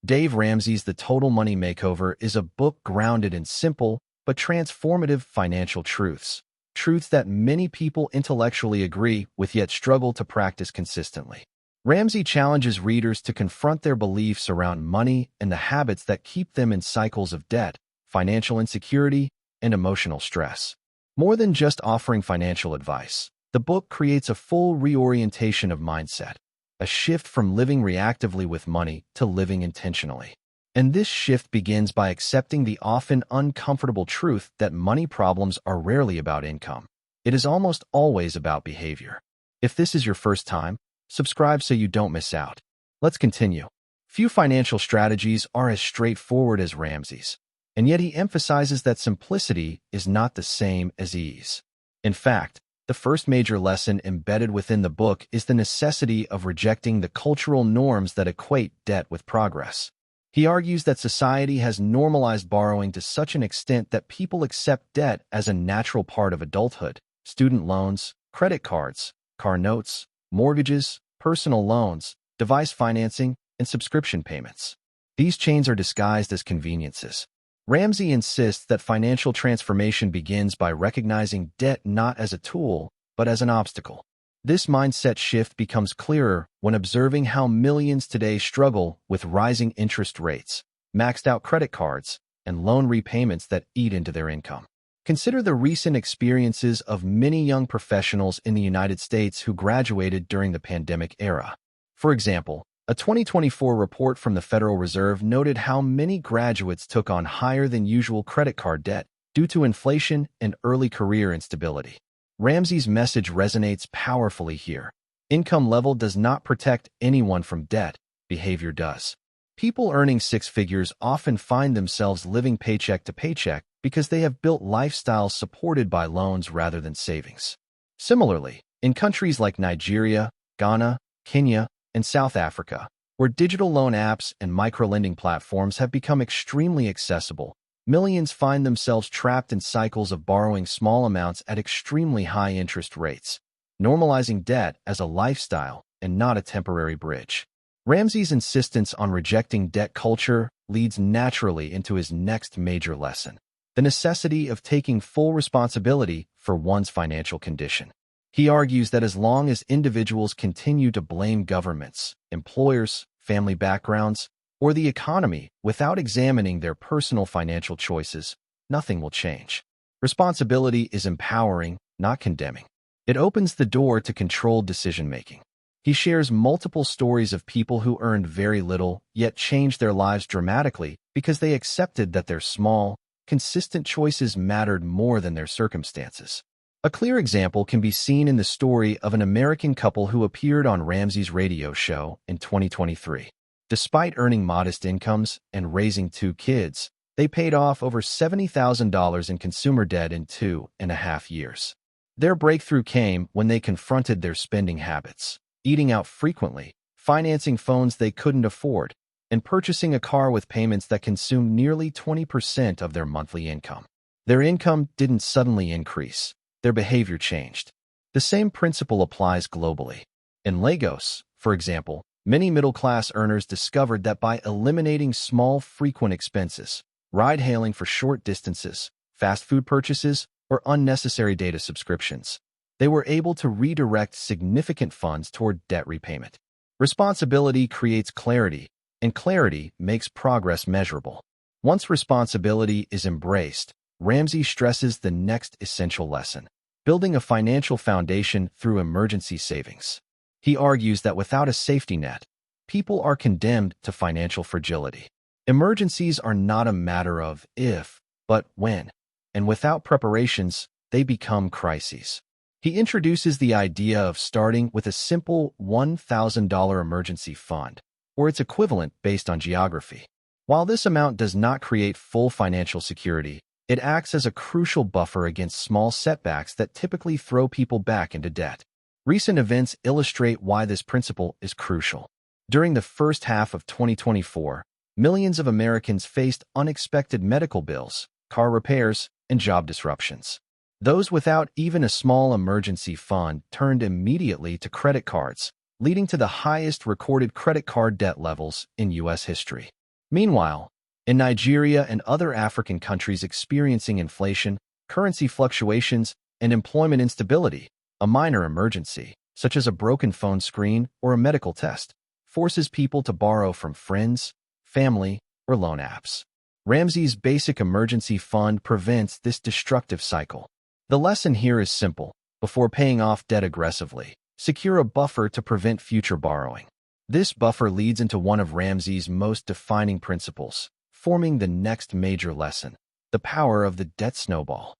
Dave Ramsey's The Total Money Makeover is a book grounded in simple but transformative financial truths. Truths that many people intellectually agree with yet struggle to practice consistently. Ramsey challenges readers to confront their beliefs around money and the habits that keep them in cycles of debt, financial insecurity, and emotional stress. More than just offering financial advice, the book creates a full reorientation of mindset, a shift from living reactively with money to living intentionally. And this shift begins by accepting the often uncomfortable truth that money problems are rarely about income. It is almost always about behavior. If this is your first time, subscribe so you don't miss out. Let's continue. Few financial strategies are as straightforward as Ramsey's, and yet he emphasizes that simplicity is not the same as ease. In fact, the first major lesson embedded within the book is the necessity of rejecting the cultural norms that equate debt with progress. He argues that society has normalized borrowing to such an extent that people accept debt as a natural part of adulthood. Student loans, credit cards, car notes, mortgages, personal loans, device financing, and subscription payments. These chains are disguised as conveniences. Ramsey insists that financial transformation begins by recognizing debt not as a tool, but as an obstacle. This mindset shift becomes clearer when observing how millions today struggle with rising interest rates, maxed-out credit cards, and loan repayments that eat into their income. Consider the recent experiences of many young professionals in the United States who graduated during the pandemic era. For example, a 2024 report from the Federal Reserve noted how many graduates took on higher than usual credit card debt due to inflation and early career instability. Ramsey's message resonates powerfully here. Income level does not protect anyone from debt, behavior does. People earning six figures often find themselves living paycheck to paycheck because they have built lifestyles supported by loans rather than savings. Similarly, in countries like Nigeria, Ghana, Kenya, and South Africa, where digital loan apps and microlending platforms have become extremely accessible, millions find themselves trapped in cycles of borrowing small amounts at extremely high interest rates, normalizing debt as a lifestyle and not a temporary bridge. Ramsey's insistence on rejecting debt culture leads naturally into his next major lesson: the necessity of taking full responsibility for one's financial condition. He argues that as long as individuals continue to blame governments, employers, family backgrounds, or the economy without examining their personal financial choices, nothing will change. Responsibility is empowering, not condemning. It opens the door to controlled decision-making. He shares multiple stories of people who earned very little, yet changed their lives dramatically because they accepted that their small, consistent choices mattered more than their circumstances. A clear example can be seen in the story of an American couple who appeared on Ramsey's radio show in 2023. Despite earning modest incomes and raising two kids, they paid off over $70,000 in consumer debt in 2.5 years. Their breakthrough came when they confronted their spending habits, eating out frequently, financing phones they couldn't afford, and purchasing a car with payments that consumed nearly 20% of their monthly income. Their income didn't suddenly increase. Their behavior changed. The same principle applies globally. In Lagos, for example, many middle-class earners discovered that by eliminating small, frequent expenses, ride-hailing for short distances, fast food purchases, or unnecessary data subscriptions, they were able to redirect significant funds toward debt repayment. Responsibility creates clarity, and clarity makes progress measurable. Once responsibility is embraced, Ramsey stresses the next essential lesson: building a financial foundation through emergency savings. He argues that without a safety net, people are condemned to financial fragility. Emergencies are not a matter of if, but when, and without preparations, they become crises. He introduces the idea of starting with a simple $1,000 emergency fund, or its equivalent based on geography. While this amount does not create full financial security, it acts as a crucial buffer against small setbacks that typically throw people back into debt. Recent events illustrate why this principle is crucial. During the first half of 2024, millions of Americans faced unexpected medical bills, car repairs, and job disruptions. Those without even a small emergency fund turned immediately to credit cards, leading to the highest recorded credit card debt levels in U.S. history. Meanwhile, in Nigeria and other African countries experiencing inflation, currency fluctuations, and employment instability, a minor emergency, such as a broken phone screen or a medical test, forces people to borrow from friends, family, or loan apps. Ramsey's basic emergency fund prevents this destructive cycle. The lesson here is simple. Before paying off debt aggressively, secure a buffer to prevent future borrowing. This buffer leads into one of Ramsey's most defining principles, forming the next major lesson: the power of the debt snowball.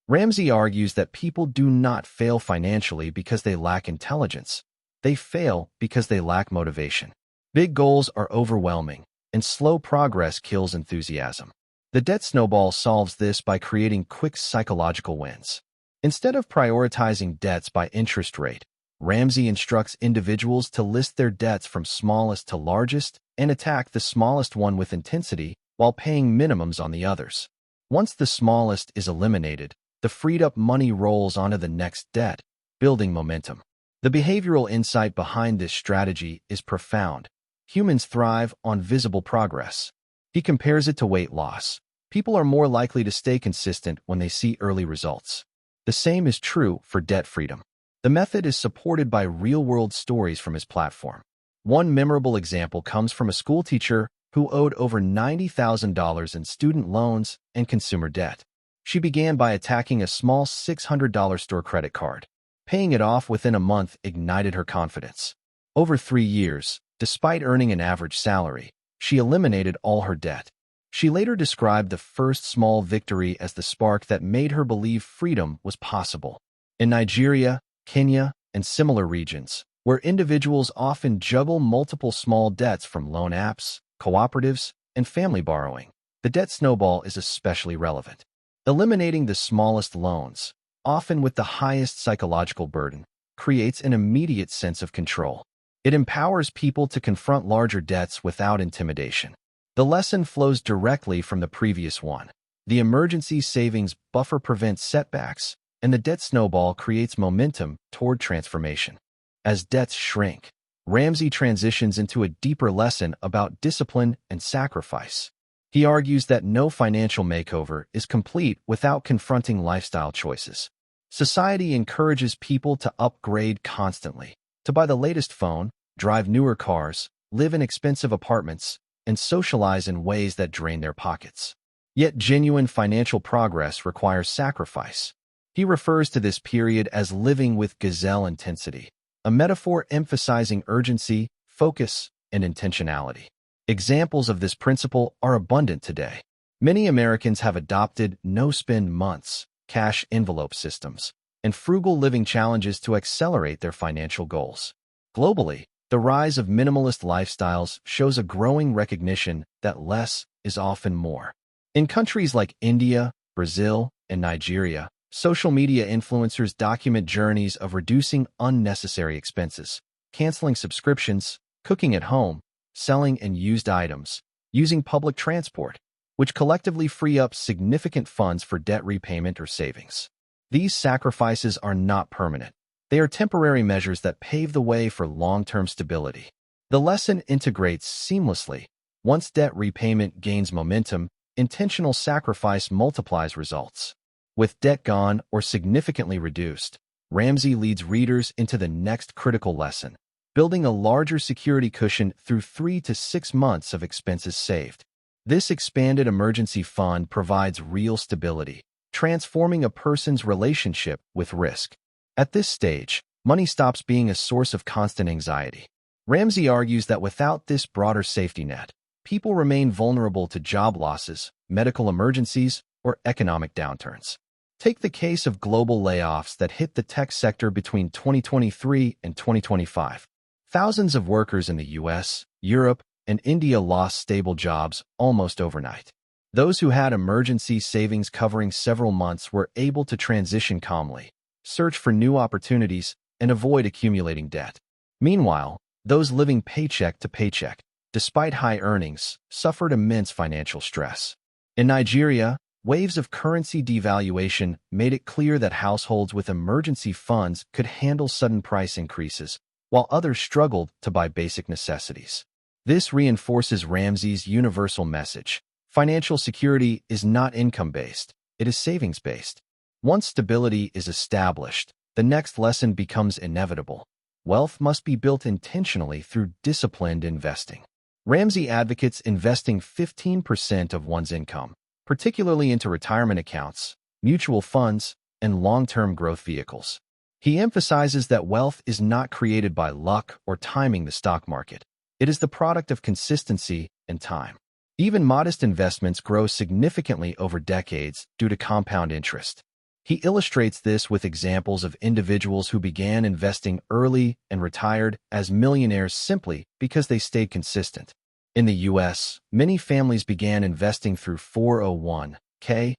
Ramsey argues that people do not fail financially because they lack intelligence. They fail because they lack motivation. Big goals are overwhelming, and slow progress kills enthusiasm. The debt snowball solves this by creating quick psychological wins. Instead of prioritizing debts by interest rate, Ramsey instructs individuals to list their debts from smallest to largest and attack the smallest one with intensity while paying minimums on the others. Once the smallest is eliminated, the freed-up money rolls onto the next debt, building momentum. The behavioral insight behind this strategy is profound. Humans thrive on visible progress. He compares it to weight loss. People are more likely to stay consistent when they see early results. The same is true for debt freedom. The method is supported by real-world stories from his platform. One memorable example comes from a schoolteacher who owed over $90,000 in student loans and consumer debt. She began by attacking a small $600 store credit card. Paying it off within a month ignited her confidence. Over 3 years, despite earning an average salary, she eliminated all her debt. She later described the first small victory as the spark that made her believe freedom was possible. In Nigeria, Kenya, and similar regions, where individuals often juggle multiple small debts from loan apps, cooperatives, and family borrowing, the debt snowball is especially relevant. Eliminating the smallest loans, often with the highest psychological burden, creates an immediate sense of control. It empowers people to confront larger debts without intimidation. The lesson flows directly from the previous one. The emergency savings buffer prevents setbacks, and the debt snowball creates momentum toward transformation. As debts shrink, Ramsey transitions into a deeper lesson about discipline and sacrifice. He argues that no financial makeover is complete without confronting lifestyle choices. Society encourages people to upgrade constantly, to buy the latest phone, drive newer cars, live in expensive apartments, and socialize in ways that drain their pockets. Yet genuine financial progress requires sacrifice. He refers to this period as living with gazelle intensity, a metaphor emphasizing urgency, focus, and intentionality. Examples of this principle are abundant today. Many Americans have adopted no-spend months, cash envelope systems, and frugal living challenges to accelerate their financial goals. Globally, the rise of minimalist lifestyles shows a growing recognition that less is often more. In countries like India, Brazil, and Nigeria, social media influencers document journeys of reducing unnecessary expenses, canceling subscriptions, cooking at home, selling and used items, using public transport, which collectively free up significant funds for debt repayment or savings. These sacrifices are not permanent. They are temporary measures that pave the way for long-term stability. The lesson integrates seamlessly. Once debt repayment gains momentum, intentional sacrifice multiplies results. With debt gone or significantly reduced, Ramsey leads readers into the next critical lesson: building a larger security cushion through 3 to 6 months of expenses saved. This expanded emergency fund provides real stability, transforming a person's relationship with risk. At this stage, money stops being a source of constant anxiety. Ramsey argues that without this broader safety net, people remain vulnerable to job losses, medical emergencies, or economic downturns. Take the case of global layoffs that hit the tech sector between 2023 and 2025. Thousands of workers in the US, Europe, and India lost stable jobs almost overnight. Those who had emergency savings covering several months were able to transition calmly, search for new opportunities, and avoid accumulating debt. Meanwhile, those living paycheck to paycheck, despite high earnings, suffered immense financial stress. In Nigeria, waves of currency devaluation made it clear that households with emergency funds could handle sudden price increases, while others struggled to buy basic necessities. This reinforces Ramsey's universal message. Financial security is not income-based, it is savings-based. Once stability is established, the next lesson becomes inevitable. Wealth must be built intentionally through disciplined investing. Ramsey advocates investing 15% of one's income, particularly into retirement accounts, mutual funds, and long-term growth vehicles. He emphasizes that wealth is not created by luck or timing the stock market. It is the product of consistency and time. Even modest investments grow significantly over decades due to compound interest. He illustrates this with examples of individuals who began investing early and retired as millionaires simply because they stayed consistent. In the U.S., many families began investing through 401(k),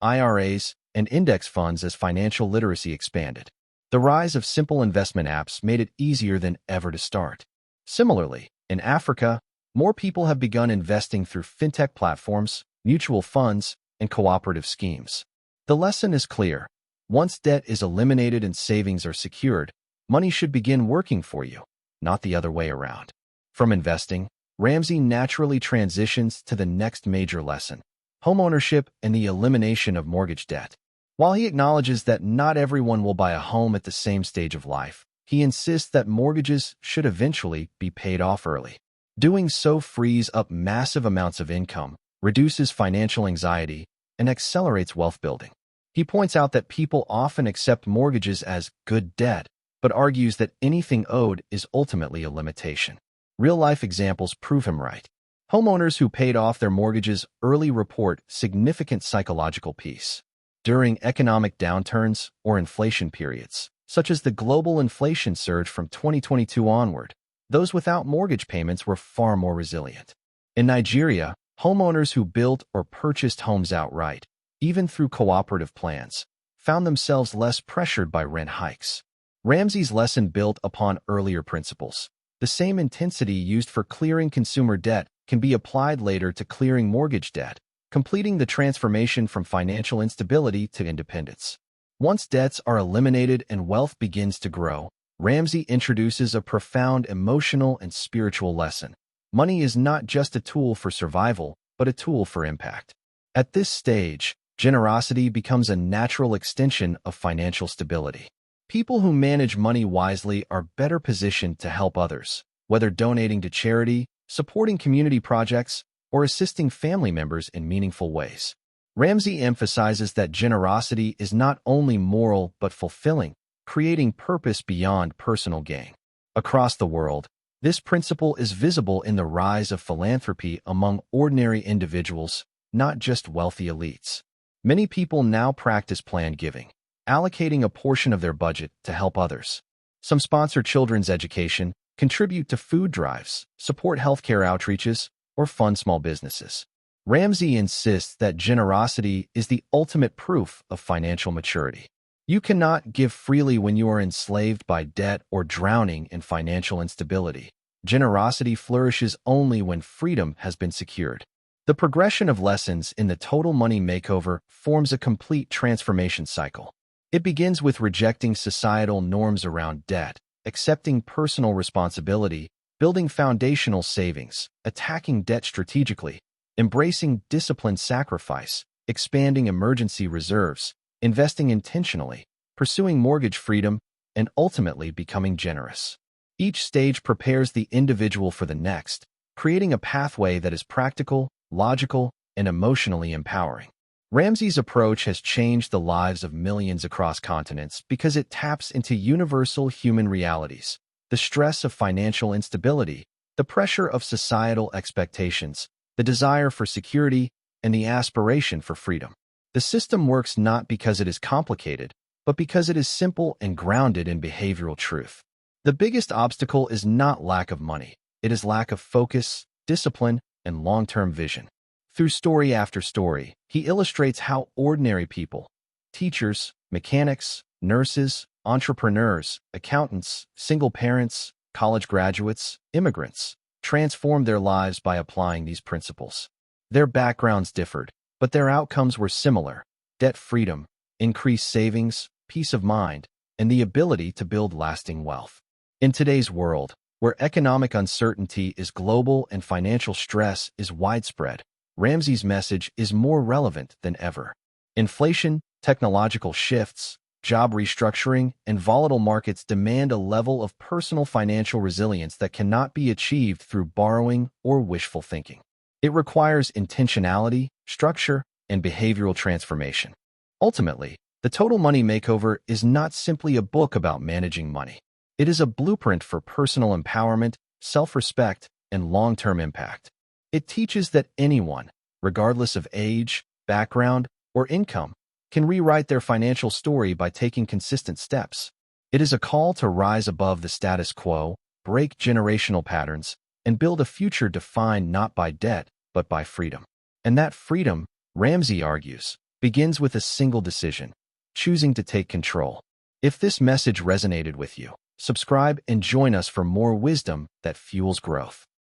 IRAs, and index funds as financial literacy expanded. The rise of simple investment apps made it easier than ever to start. Similarly, in Africa, more people have begun investing through fintech platforms, mutual funds, and cooperative schemes. The lesson is clear. Once debt is eliminated and savings are secured, money should begin working for you, not the other way around. From investing, Ramsey naturally transitions to the next major lesson: homeownership and the elimination of mortgage debt. While he acknowledges that not everyone will buy a home at the same stage of life, he insists that mortgages should eventually be paid off early. Doing so frees up massive amounts of income, reduces financial anxiety, and accelerates wealth building. He points out that people often accept mortgages as good debt, but argues that anything owed is ultimately a limitation. Real-life examples prove him right. Homeowners who paid off their mortgages early report significant psychological peace. During economic downturns or inflation periods, such as the global inflation surge from 2022 onward, those without mortgage payments were far more resilient. In Nigeria, homeowners who built or purchased homes outright, even through cooperative plans, found themselves less pressured by rent hikes. Ramsey's lesson built upon earlier principles. The same intensity used for clearing consumer debt can be applied later to clearing mortgage debt, completing the transformation from financial instability to independence. Once debts are eliminated and wealth begins to grow, Ramsey introduces a profound emotional and spiritual lesson. Money is not just a tool for survival, but a tool for impact. At this stage, generosity becomes a natural extension of financial stability. People who manage money wisely are better positioned to help others, whether donating to charity, supporting community projects, or assisting family members in meaningful ways. Ramsey emphasizes that generosity is not only moral but fulfilling, creating purpose beyond personal gain. Across the world, this principle is visible in the rise of philanthropy among ordinary individuals, not just wealthy elites. Many people now practice planned giving, allocating a portion of their budget to help others. Some sponsor children's education, contribute to food drives, support healthcare outreaches, or fund small businesses. Ramsey insists that generosity is the ultimate proof of financial maturity. You cannot give freely when you are enslaved by debt or drowning in financial instability. Generosity flourishes only when freedom has been secured. The progression of lessons in the Total Money Makeover forms a complete transformation cycle. It begins with rejecting societal norms around debt, accepting personal responsibility, building foundational savings, attacking debt strategically, embracing disciplined sacrifice, expanding emergency reserves, investing intentionally, pursuing mortgage freedom, and ultimately becoming generous. Each stage prepares the individual for the next, creating a pathway that is practical, logical, and emotionally empowering. Ramsey's approach has changed the lives of millions across continents because it taps into universal human realities: the stress of financial instability, the pressure of societal expectations, the desire for security, and the aspiration for freedom. The system works not because it is complicated, but because it is simple and grounded in behavioral truth. The biggest obstacle is not lack of money. It is lack of focus, discipline, and long-term vision. Through story after story, he illustrates how ordinary people, teachers, mechanics, nurses, entrepreneurs, accountants, single parents, college graduates, immigrants, transformed their lives by applying these principles. Their backgrounds differed, but their outcomes were similar: debt freedom, increased savings, peace of mind, and the ability to build lasting wealth. In today's world, where economic uncertainty is global and financial stress is widespread, Ramsey's message is more relevant than ever. Inflation, technological shifts, job restructuring, and volatile markets demand a level of personal financial resilience that cannot be achieved through borrowing or wishful thinking. It requires intentionality, structure, and behavioral transformation. Ultimately, the Total Money Makeover is not simply a book about managing money. It is a blueprint for personal empowerment, self-respect, and long-term impact. It teaches that anyone, regardless of age, background, or income, can rewrite their financial story by taking consistent steps. It is a call to rise above the status quo, break generational patterns, and build a future defined not by debt, but by freedom. And that freedom, Ramsey argues, begins with a single decision: choosing to take control. If this message resonated with you, subscribe and join us for more wisdom that fuels growth.